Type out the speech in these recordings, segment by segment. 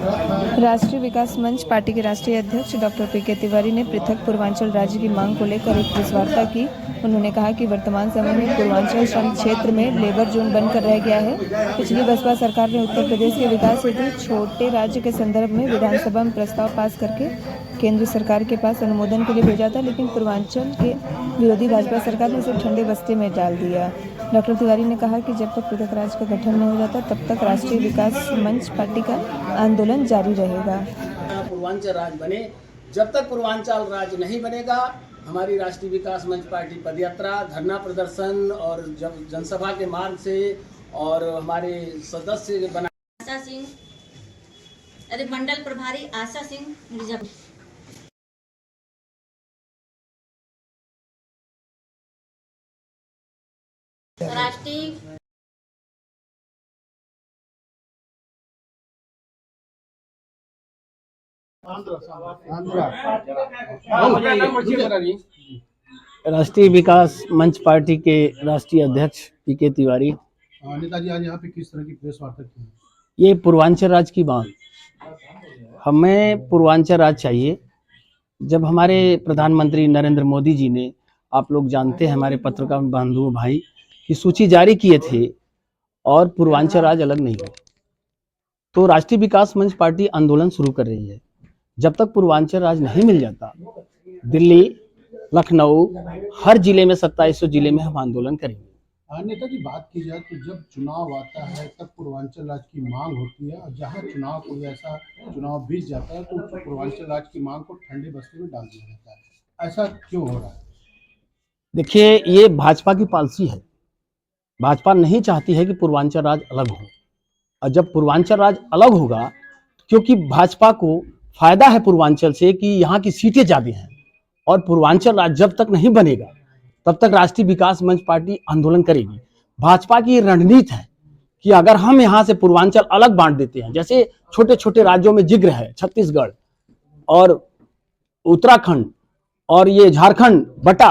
राष्ट्रीय विकास मंच पार्टी के राष्ट्रीय अध्यक्ष डॉक्टर पीके तिवारी ने पृथक पूर्वांचल राज्य की मांग को लेकर एक प्रेस वार्ता की। उन्होंने कहा कि वर्तमान समय में पूर्वांचल श्रम क्षेत्र में लेबर जोन बनकर रह गया है। पिछली बसपा सरकार ने उत्तर प्रदेश के विकास हेतु छोटे राज्य के संदर्भ में विधानसभा में प्रस्ताव पास करके केंद्र सरकार के पास अनुमोदन के लिए भेजा था, लेकिन पूर्वांचल के विरोधी भाजपा सरकार ने इसे ठंडे बस्ते में डाल दिया। डॉक्टर तिवारी ने कहा कि जब तक पृथक राज्य का गठन नहीं हो जाता तब तक राष्ट्रीय विकास मंच पार्टी का आंदोलन जारी रहेगा। पूर्वांचल राज्य बने, जब तक पूर्वांचल राज्य नहीं बनेगा हमारी राष्ट्रीय विकास मंच पार्टी पदयात्रा, धरना प्रदर्शन और जनसभा के मार्ग से और हमारे सदस्य बना आशा सिंह, अरे मंडल प्रभारी आशा सिंह मिर्जापुर। राष्ट्रीय विकास मंच पार्टी के राष्ट्रीय अध्यक्ष पीके तिवारी। नेताजी, आज यहाँ पे किस तरह की प्रेस वार्ता की? ये पूर्वांचल राज्य की मांग, हमें पूर्वांचल राज्य चाहिए। जब हमारे प्रधानमंत्री नरेंद्र मोदी जी ने, आप लोग जानते हैं, हमारे पत्रकार बंधु भाई की सूची जारी किए थे और पूर्वांचल राज्य अलग नहीं हो, तो राष्ट्रीय विकास मंच पार्टी आंदोलन शुरू कर रही है। जब तक पूर्वांचल राज्य नहीं मिल जाता, दिल्ली, लखनऊ, हर जिले में 2700 जिले में हम आंदोलन करेंगे। नेताजी, बात की जाए तो जब चुनाव आता है तब पूर्वांचल राज्य की मांग होती है, और जहाँ चुनाव कोई ऐसा चुनाव बीत जाता है तो पूर्वांचल राज्य की मांग को ठंडे बस्ते में डाल दिया जाता है। ऐसा क्यों हो रहा है? देखिए, ये भाजपा की पॉलिसी है। भाजपा नहीं चाहती है कि पूर्वांचल राज्य अलग हो, और जब पूर्वांचल राज्य अलग होगा, क्योंकि भाजपा को फायदा है पूर्वांचल से कि यहाँ की सीटें ज्यादा हैं, और पूर्वांचल राज्य जब तक नहीं बनेगा तब तक राष्ट्रीय विकास मंच पार्टी आंदोलन करेगी। भाजपा की रणनीति है कि अगर हम यहाँ से पूर्वांचल अलग बांट देते हैं, जैसे छोटे छोटे राज्यों में जिक्र है छत्तीसगढ़ और उत्तराखंड और ये झारखंड बटा,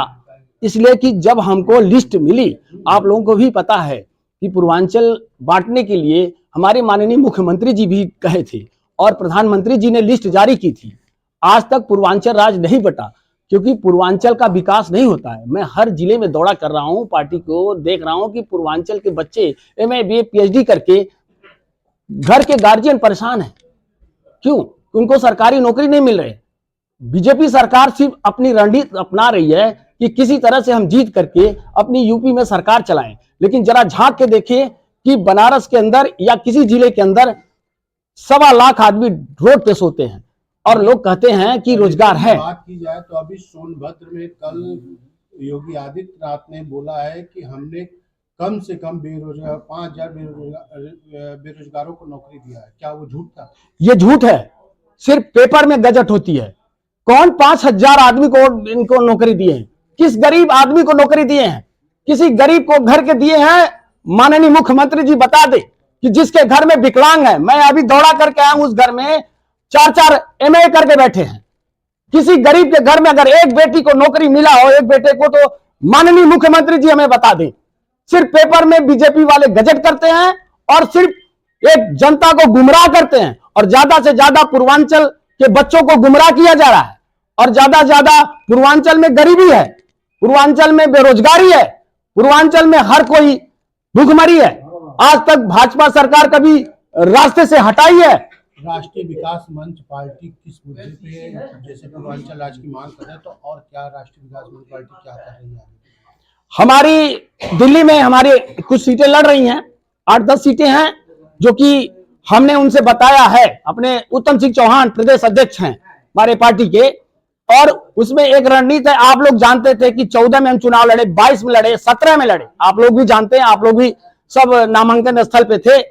इसलिए कि जब हमको लिस्ट मिली, आप लोगों को भी पता है कि पूर्वांचल बांटने के लिए हमारे माननीय मुख्यमंत्री जी भी कहे थे और प्रधानमंत्री जी ने लिस्ट जारी की थी। आज तक पूर्वांचल राज्य नहीं बटा क्योंकि पूर्वांचल का विकास नहीं होता है। मैं हर जिले में दौरा कर रहा हूं, पार्टी को देख रहा हूं कि पूर्वांचल के बच्चे MA BA PhD करके घर के गार्जियन परेशान हैं। क्यों? उनको सरकारी नौकरी नहीं मिल रही। बीजेपी सरकार सिर्फ अपनी रणनीति अपना रही है कि किसी तरह से हम जीत करके अपनी यूपी में सरकार चलाएं, लेकिन जरा झांक के देखें कि बनारस के अंदर या किसी जिले के अंदर 1.25 लाख आदमी रोड पे सोते हैं और लोग कहते हैं कि रोजगार है। बात की जाए तो अभी सोनभद्र में कल योगी आदित्यनाथ ने बोला है कि हमने कम से कम 5000 बेरोजगारों को नौकरी दिया है। क्या वो झूठ था? ये झूठ है, सिर्फ पेपर में गजट होती है। कौन 5000 आदमी को इनको नौकरी दिए हैं? किस गरीब आदमी को नौकरी दिए हैं? किसी गरीब को घर के दिए हैं? माननीय मुख्यमंत्री जी बता दे कि जिसके घर में विकलांग है। मैं अभी दौड़ा करके आया हूं, उस घर में 4-4 MA करके बैठे हैं। किसी गरीब के घर में अगर एक बेटी को नौकरी मिला हो, एक बेटे को, तो माननीय मुख्यमंत्री जी हमें बता दें। सिर्फ पेपर में बीजेपी वाले गजट करते हैं और सिर्फ एक जनता को गुमराह करते हैं, और ज्यादा से ज्यादा पूर्वांचल के बच्चों को गुमराह किया जा रहा है, और ज्यादा से ज्यादा पूर्वांचल में गरीबी है, पूर्वांचल में बेरोजगारी है, पूर्वांचल में हर कोई भूखमरी है। आज तक भाजपा सरकार कभी रास्ते से हटाई है? राष्ट्रीय विकास मंच पार्टी किस मुद्दे पे, जैसे पूर्वांचल राज्य की मांग कर रहे हैं, तो और क्या राष्ट्रीय विकास मंच पार्टी क्या कर रही है? हमारी दिल्ली में हमारे कुछ सीटें लड़ रही हैं, 8-10 सीटें हैं, जो कि हमने उनसे बताया है। अपने उत्तम सिंह चौहान प्रदेश अध्यक्ष हैं हमारे पार्टी के, और उसमें एक रणनीति है। आप लोग जानते थे कि 14 में हम चुनाव लड़े, 22 में लड़े, 17 में लड़े। आप लोग भी जानते हैं, आप लोग भी सब नामांकन स्थल पे थे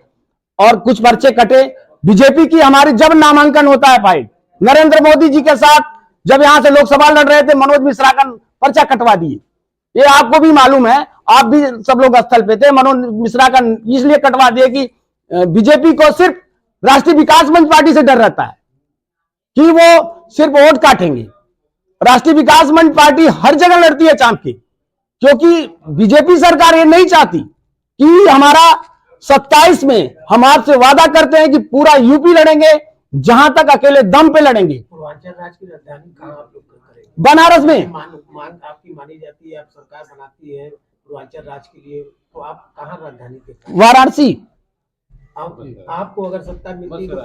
और कुछ पर्चे कटे। बीजेपी की हमारी जब नामांकन होता है भाई, नरेंद्र मोदी जी के साथ जब यहां से लोकसभा लड़ रहे थे, मनोज मिश्रा का पर्चा कटवा दिए। ये आपको भी मालूम है, आप भी सब लोग स्थल पे थे। मनोज मिश्रा का इसलिए कटवा दिए कि बीजेपी को सिर्फ राष्ट्रीय विकास मंच पार्टी से डर रहता है कि वो सिर्फ वोट काटेंगे। राष्ट्रीय विकास मंच पार्टी हर जगह लड़ती है चांप के, क्योंकि बीजेपी सरकार ये नहीं चाहती कि हमारा 27 में हम आपसे वादा करते हैं कि पूरा यूपी लड़ेंगे, जहां तक अकेले दम पे लड़ेंगे। पूर्वांचल राज्य की राजधानी कहाँ आप लोग करेंगे? बनारस में। मांग आपकी मानी जाती है, आप सरकार बनाती है पूर्वांचल राज्य के लिए, तो आप कहाँ राजधानी देते हैं? वाराणसी। आपको अगर सत्ता मिलती है तो